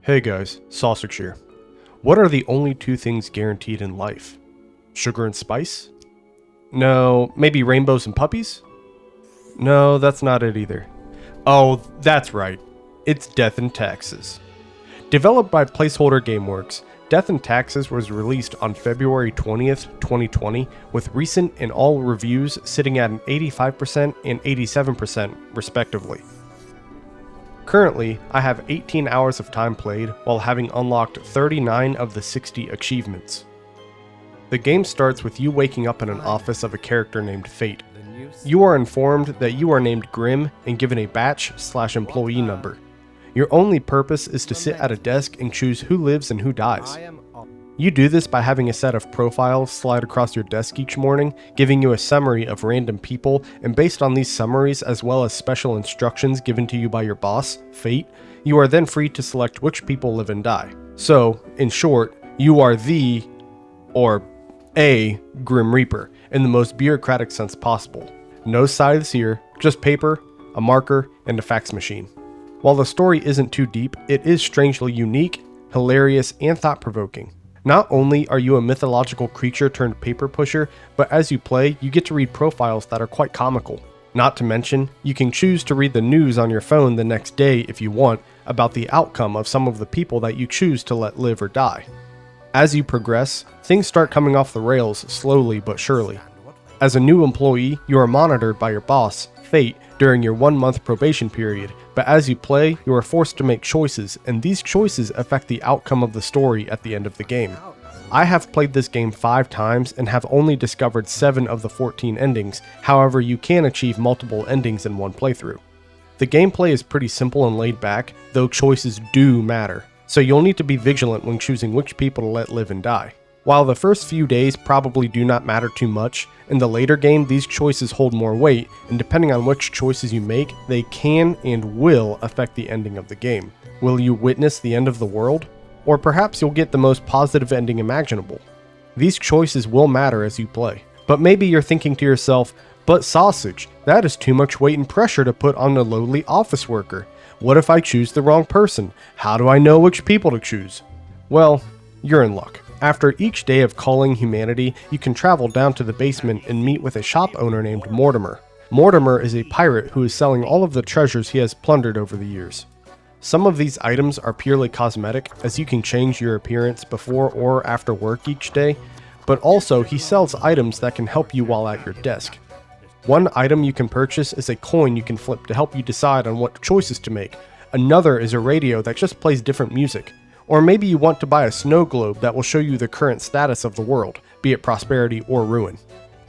Hey guys, Sausage here. What are the only two things guaranteed in life? Sugar and spice? No, maybe rainbows and puppies? No, that's not it either. Oh, that's right. It's Death and Taxes. Developed by Placeholder Gameworks, Death and Taxes was released on February 20th, 2020, with recent and all reviews sitting at an 85% and 87% respectively. Currently, I have 18 hours of time played while having unlocked 39 of the 60 achievements. The game starts with you waking up in an office of a character named Fate. You are informed that you are named Grim and given a batch/employee number. Your only purpose is to sit at a desk and choose who lives and who dies. You do this by having a set of profiles slide across your desk each morning, giving you a summary of random people, and based on these summaries as well as special instructions given to you by your boss, Fate, you are then free to select which people live and die. So, in short, you are the, or a, Grim Reaper, in the most bureaucratic sense possible. No scythes here, just paper, a marker, and a fax machine. While the story isn't too deep, it is strangely unique, hilarious, and thought-provoking. Not only are you a mythological creature turned paper pusher, but as you play, you get to read profiles that are quite comical. Not to mention, you can choose to read the news on your phone the next day if you want about the outcome of some of the people that you choose to let live or die. As you progress, things start coming off the rails slowly but surely. As a new employee, you are monitored by your boss, Fate, during your 1-month probation period, but as you play, you are forced to make choices, and these choices affect the outcome of the story at the end of the game. I have played this game 5 times and have only discovered 7 of the 14 endings, however you can achieve multiple endings in one playthrough. The gameplay is pretty simple and laid back, though choices do matter, so you'll need to be vigilant when choosing which people to let live and die. While the first few days probably do not matter too much, in the later game these choices hold more weight, and depending on which choices you make, they can and will affect the ending of the game. Will you witness the end of the world? Or perhaps you'll get the most positive ending imaginable. These choices will matter as you play. But maybe you're thinking to yourself, but Sausage, that is too much weight and pressure to put on a lowly office worker. What if I choose the wrong person? How do I know which people to choose? Well, you're in luck. After each day of calling humanity, you can travel down to the basement and meet with a shop owner named Mortimer. Mortimer is a pirate who is selling all of the treasures he has plundered over the years. Some of these items are purely cosmetic, as you can change your appearance before or after work each day, but also he sells items that can help you while at your desk. One item you can purchase is a coin you can flip to help you decide on what choices to make. Another is a radio that just plays different music. Or maybe you want to buy a snow globe that will show you the current status of the world, be it prosperity or ruin.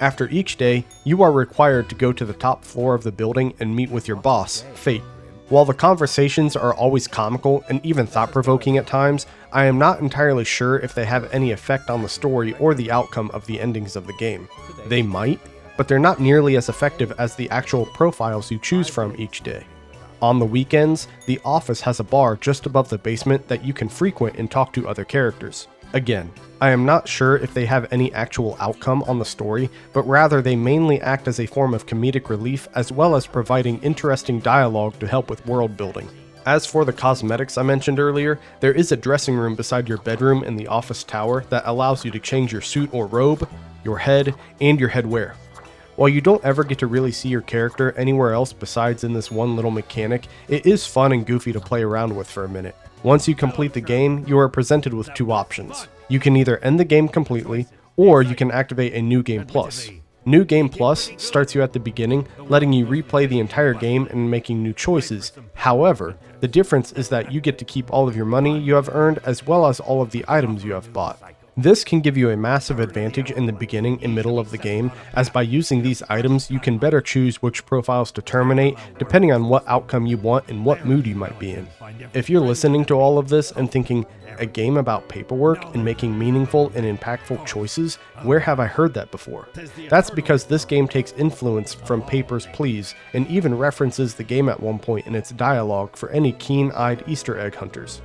After each day, you are required to go to the top floor of the building and meet with your boss, Fate. While the conversations are always comical and even thought-provoking at times, I am not entirely sure if they have any effect on the story or the outcome of the endings of the game. They might, but they're not nearly as effective as the actual profiles you choose from each day. On the weekends, the office has a bar just above the basement that you can frequent and talk to other characters. Again, I am not sure if they have any actual outcome on the story, but rather they mainly act as a form of comedic relief as well as providing interesting dialogue to help with world building. As for the cosmetics I mentioned earlier, there is a dressing room beside your bedroom in the office tower that allows you to change your suit or robe, your head, and your headwear. While you don't ever get to really see your character anywhere else besides in this one little mechanic, it is fun and goofy to play around with for a minute. Once you complete the game, you are presented with 2 options. You can either end the game completely, or you can activate a New Game Plus. New Game Plus starts you at the beginning, letting you replay the entire game and making new choices. However, the difference is that you get to keep all of your money you have earned as well as all of the items you have bought. This can give you a massive advantage in the beginning and middle of the game, as by using these items you can better choose which profiles to terminate depending on what outcome you want and what mood you might be in. If you're listening to all of this and thinking, a game about paperwork and making meaningful and impactful choices, where have I heard that before? That's because this game takes influence from Papers, Please, and even references the game at one point in its dialogue for any keen-eyed Easter egg hunters.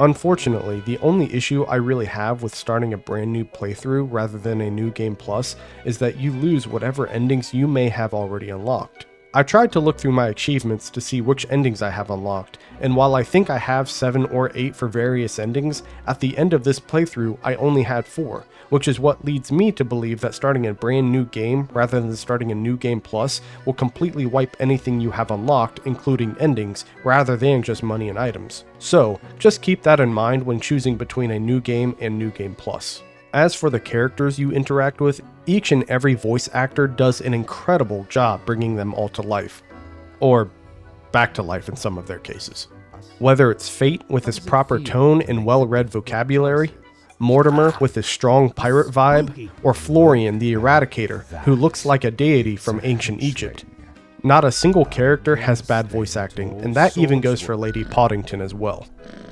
Unfortunately, the only issue I really have with starting a brand new playthrough rather than a New Game Plus is that you lose whatever endings you may have already unlocked. I tried to look through my achievements to see which endings I have unlocked, and while I think I have 7 or 8 for various endings, at the end of this playthrough I only had 4, which is what leads me to believe that starting a brand new game rather than starting a new game plus will completely wipe anything you have unlocked, including endings, rather than just money and items. So, just keep that in mind when choosing between a new game and new game plus. As for the characters you interact with, each and every voice actor does an incredible job bringing them all to life. Or back to life in some of their cases. Whether it's Fate with his proper tone and well-read vocabulary, Mortimer with his strong pirate vibe, or Florian the Eradicator, who looks like a deity from ancient Egypt. Not a single character has bad voice acting, and that even goes for Lady Poddington as well.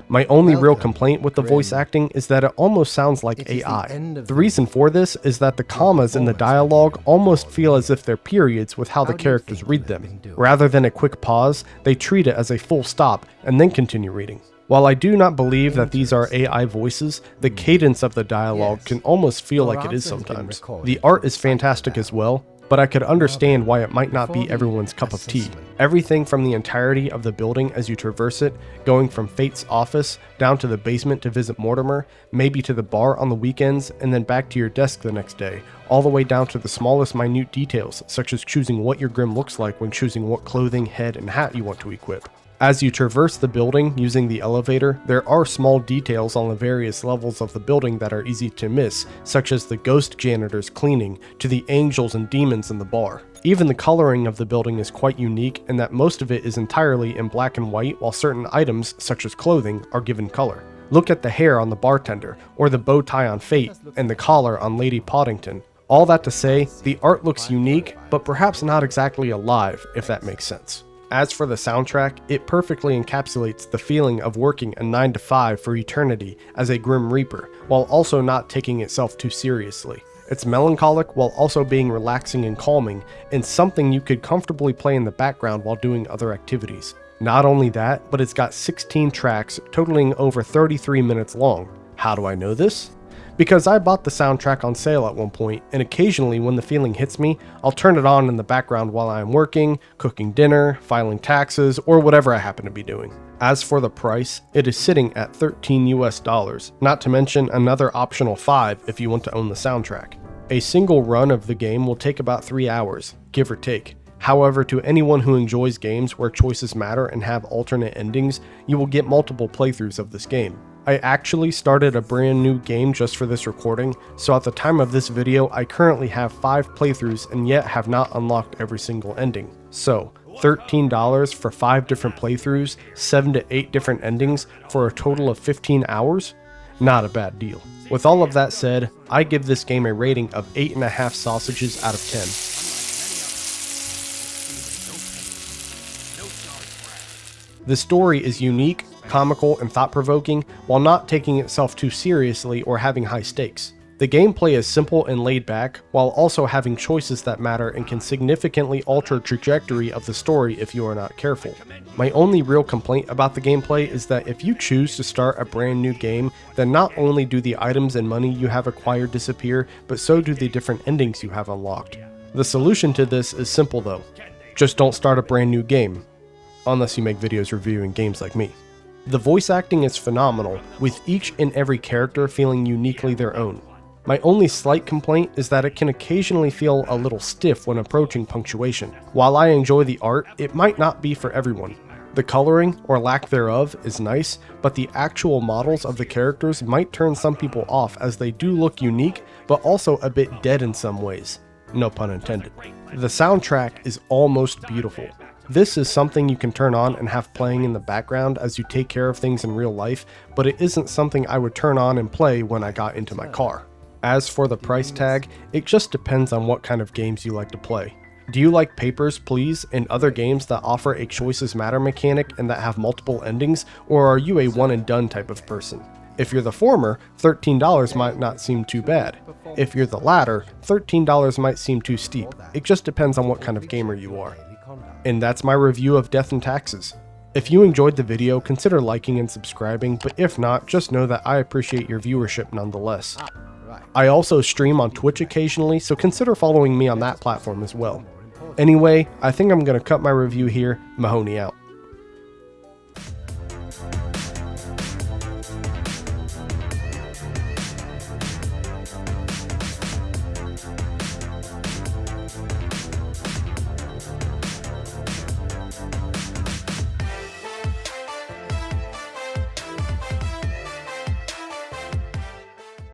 My only real complaint with the voice acting is that it almost sounds like AI. The reason for this is that the commas in the dialogue almost feel as if they're periods with how the characters read them. Rather than a quick pause, they treat it as a full stop and then continue reading. While I do not believe that these are AI voices, the cadence of the dialogue can almost feel like it is sometimes. The art is fantastic as well, but I could understand why it might not be everyone's cup of tea. Everything from the entirety of the building as you traverse it, going from Fate's office, down to the basement to visit Mortimer, maybe to the bar on the weekends, and then back to your desk the next day, all the way down to the smallest minute details, such as choosing what your Grim looks like when choosing what clothing, head, and hat you want to equip. As you traverse the building using the elevator, there are small details on the various levels of the building that are easy to miss, such as the ghost janitors cleaning, to the angels and demons in the bar. Even the coloring of the building is quite unique in that most of it is entirely in black and white, while certain items, such as clothing, are given color. Look at the hair on the bartender, or the bow tie on Fate, and the collar on Lady Poddington. All that to say, the art looks unique, but perhaps not exactly alive, if that makes sense. As for the soundtrack, it perfectly encapsulates the feeling of working a 9 to 5 for eternity as a Grim Reaper, while also not taking itself too seriously. It's melancholic while also being relaxing and calming, and something you could comfortably play in the background while doing other activities. Not only that, but it's got 16 tracks totaling over 33 minutes long. How do I know this? Because I bought the soundtrack on sale at one point, and occasionally when the feeling hits me, I'll turn it on in the background while I am working, cooking dinner, filing taxes, or whatever I happen to be doing. As for the price, it is sitting at $13 US, not to mention another optional $5 if you want to own the soundtrack. A single run of the game will take about 3 hours, give or take. However, to anyone who enjoys games where choices matter and have alternate endings, you will get multiple playthroughs of this game. I actually started a brand new game just for this recording, so at the time of this video I currently have 5 playthroughs and yet have not unlocked every single ending. So, $13 for 5 different playthroughs, 7 to 8 different endings for a total of 15 hours? Not a bad deal. With all of that said, I give this game a rating of 8.5 sausages out of 10. The story is unique, comical, and thought-provoking, while not taking itself too seriously or having high stakes. The gameplay is simple and laid back, while also having choices that matter and can significantly alter the trajectory of the story if you are not careful. My only real complaint about the gameplay is that if you choose to start a brand new game, then not only do the items and money you have acquired disappear, but so do the different endings you have unlocked. The solution to this is simple though. Just don't start a brand new game. Unless you make videos reviewing games like me. The voice acting is phenomenal, with each and every character feeling uniquely their own. My only slight complaint is that it can occasionally feel a little stiff when approaching punctuation. While I enjoy the art, it might not be for everyone. The coloring, or lack thereof, is nice, but the actual models of the characters might turn some people off as they do look unique, but also a bit dead in some ways. No pun intended. The soundtrack is almost beautiful. This is something you can turn on and have playing in the background as you take care of things in real life, but it isn't something I would turn on and play when I got into my car. As for the price tag, it just depends on what kind of games you like to play. Do you like Papers, Please, and other games that offer a choices matter mechanic and that have multiple endings, or are you a one and done type of person? If you're the former, $13 might not seem too bad. If you're the latter, $13 might seem too steep. It just depends on what kind of gamer you are. And that's my review of Death and Taxes. If you enjoyed the video, consider liking and subscribing, but if not, just know that I appreciate your viewership nonetheless. I also stream on Twitch occasionally, so consider following me on that platform as well. Anyway, I think I'm going to cut my review here. Mahoney out.